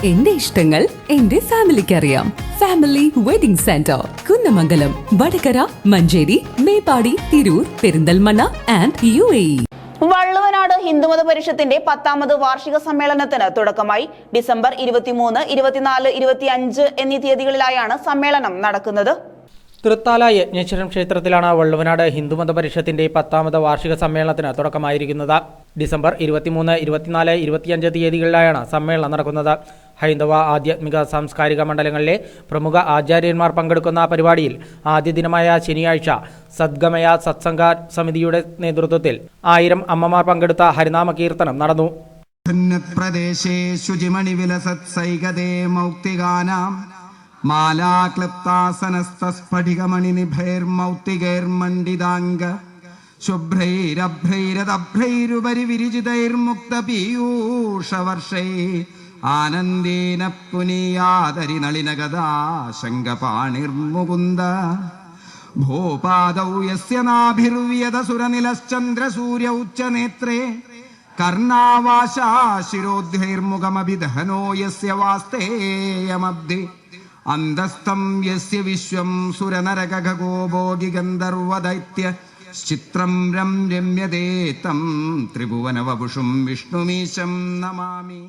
എന്റെ ഇഷ്ടങ്ങൾ എന്റെ ഫാമിലിക്ക് അറിയാം. Family wedding centre, Kunnamangalam, Vadakara, Manjeri, Meppadi, Tirur, Perinthalmanna and UAE. Valluvanad ഹിന്ദുമത പരിഷത്തിന്റെ 10ാമത് വാർഷിക സമ്മേളനത്തിന് തുടക്കമായി. ഡിസംബർ 23, 24, 25 എന്നീ തീയതികളിലായാണ് സമ്മേളനം നടക്കുന്നത്. തൃത്താല യജ്ഞേശ്വരം ക്ഷേത്രത്തിലാണ് വള്ളുവനാട് ഹിന്ദുമത പരിഷത്തിന്റെ 10ാമത് വാർഷിക സമ്മേളനത്തിന് തുടക്കമായിരിക്കുന്നത്. ഡിസംബർ 23, 24, 25 തീയതികളിലായാണ് സമ്മേളനം നടക്കുന്നത്. ഹൈന്ദവ ആധ്യാത്മിക സാംസ്കാരിക മണ്ഡലങ്ങളിലെ പ്രമുഖ ആചാര്യന്മാർ പങ്കെടുക്കുന്ന പരിപാടിയിൽ ആദ്യ ദിനമായ ശനിയാഴ്ച സദ്ഗമയ സത്സംഗ സമിതിയുടെ നേതൃത്വത്തിൽ 1000 അമ്മമാർ പങ്കെടുത്ത ഹരിനാമ കീർത്തനം നടന്നു. മാലാക്ലിപ്താസനസ്തസ്ഫടികമണിനിഭൈർമൗക്തികൈർമണ്ഡിതാംഗ ശുഭ്രൈരഭ്രൈരദഭ്രൈരുപരി വിരിജിതൈർമുക്തപീയൂഷവർഷൈ ആനന്ദേന പുനീയാതരി നളിനഗദാശങ്കപാണിർമുകുന്ദ ഭൂപാദൗ യസ്യ നാഭിർവ്യതസുരനിലശ്ചന്ദ്രസൂര്യൗ ച നേത്രേ കർണാവാശാശിരോദ്ധ്യൈർമുഖമഭിദഹനോ യസ്യ വാസ്തേയമബ്ധി അന്തസ്ഥം യസ്യ വിശ്വം സുരനരകഗോഭോഗി ഗന്ധർവദൈത്യ ചിത്രം രമ്യതേ തം ത്രിഭുവനവപുഷും വിഷ്ണുമീശം നമാമി.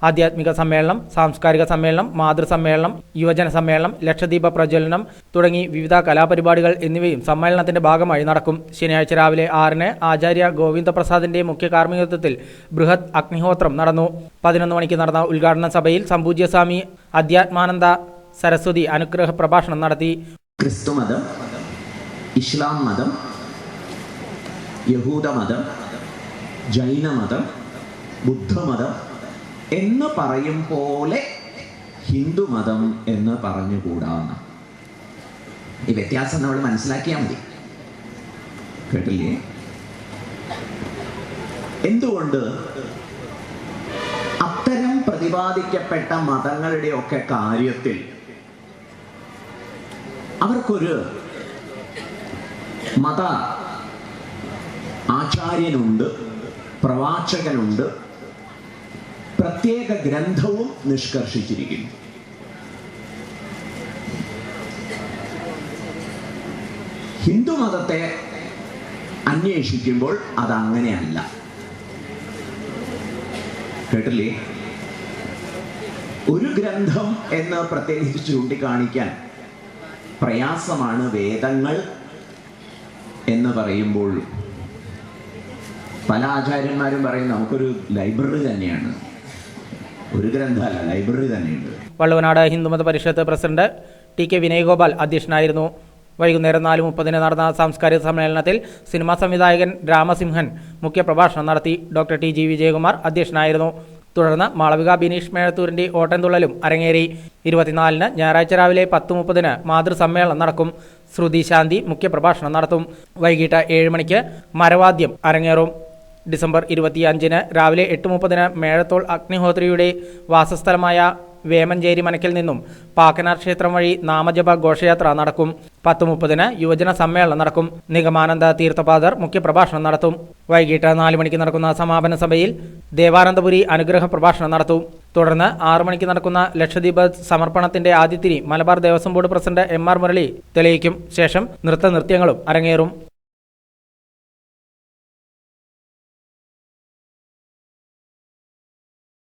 ആധ്യാത്മിക സമ്മേളനം, സാംസ്കാരിക സമ്മേളനം, മാതൃസമ്മേളനം, യുവജന സമ്മേളനം, ലക്ഷദ്വീപ പ്രജ്വലനം തുടങ്ങി വിവിധ കലാപരിപാടികൾ എന്നിവയും സമ്മേളനത്തിന്റെ ഭാഗമായി നടക്കും. ശനിയാഴ്ച രാവിലെ 6-ന് ആചാര്യ ഗോവിന്ദപ്രസാദിന്റെ മുഖ്യ കാർമ്മികത്വത്തിൽ ബൃഹത് അഗ്നിഹോത്രം നടന്നു. 11 മണിക്ക് നടന്ന ഉദ്ഘാടന സഭയിൽ സംപൂജ്യസ്വാമി അധ്യാത്മാനന്ദ സരസ്വതി അനുഗ്രഹ പ്രഭാഷണം നടത്തി. ക്രിസ്തുമതം, ഇസ്ലാം മതം, യഹൂദമതം, ജൈനമതം, ബുദ്ധമതം എന്ന് പറയും പോലെ ഹിന്ദുമതം എന്ന് പറഞ്ഞുകൂടാന്ന്. ഈ വ്യത്യാസം നമ്മൾ മനസ്സിലാക്കിയാൽ മതി. കേട്ടില്ലേ? എന്തുകൊണ്ട് അത്തരം പ്രതിപാദിക്കപ്പെട്ട മതങ്ങളുടെ ഒക്കെ കാര്യത്തിൽ അവർക്കൊരു മത ആചാര്യനുണ്ട്, പ്രവാചകനുണ്ട്, പ്രത്യേക ഗ്രന്ഥവും നിഷ്കർഷിച്ചിരിക്കുന്നു. ഹിന്ദുമതത്തെ അന്വേഷിക്കുമ്പോൾ അതങ്ങനെയല്ല. കേട്ടില്ലേ? ഒരു ഗ്രന്ഥം എന്ന് പ്രത്യേകിച്ച് ചൂണ്ടിക്കാണിക്കാൻ പ്രയാസമാണ് വേദങ്ങൾ എന്ന് പറയുമ്പോൾ. പല ആചാര്യന്മാരും പറയും നമുക്കൊരു ലൈബ്രറി തന്നെയാണ്, ഒരു ഗ്രന്ഥമല്ല, ലൈബ്രറി തന്നെയുണ്ട്. വള്ളുവനാട് ഹിന്ദുമത പരിഷത്ത് പ്രസിഡന്റ് TK വിനയഗോപാൽ അധ്യക്ഷനായിരുന്നു. വൈകുന്നേരം 4:30 നടന്ന സാംസ്കാരിക സമ്മേളനത്തിൽ സിനിമാ സംവിധായകൻ രാമസിംഹൻ മുഖ്യപ്രഭാഷണം നടത്തി. ഡോക്ടർ TG വിജയകുമാർ അധ്യക്ഷനായിരുന്നു. തുടർന്ന് മാളവിക ബിനീഷ് മേഴത്തൂരിന്റെ ഓട്ടൻതുള്ളലും അരങ്ങേറി. 24-ന് ഞായറാഴ്ച രാവിലെ 10:30 മാതൃസമ്മേളനം നടക്കും. ശ്രുതി ശാന്തി മുഖ്യപ്രഭാഷണം നടത്തും. വൈകിട്ട് 7 മണിക്ക് മരവാദ്യം അരങ്ങേറും. ഡിസംബർ 25-ന് രാവിലെ 8:30 മേഴത്തോൾ അഗ്നിഹോത്രിയുടെ വാസസ്ഥലമായ വേമഞ്ചേരി മനക്കിൽ നിന്നും പാക്കനാർ ക്ഷേത്രം വഴി നാമജപ ഘോഷയാത്ര നടക്കും. 10:30-ന് യുവജന സമ്മേളനം നടക്കും. നിഗമാനന്ദ തീർത്ഥപാദർ മുഖ്യപ്രഭാഷണം നടത്തും. വൈകിട്ട് 4 മണിക്ക് നടക്കുന്ന സമാപന സഭയിൽ ദേവാനന്ദപുരി അനുഗ്രഹ പ്രഭാഷണം നടത്തും. തുടർന്ന് 6 മണിക്ക് നടക്കുന്ന ലക്ഷദ്വീപ് സമർപ്പണത്തിന്റെ ആദ്യത്തിരി Malabar Devaswom board president MR Murali തെളിയിക്കും. ശേഷം നൃത്തനൃത്യങ്ങളും അരങ്ങേറും.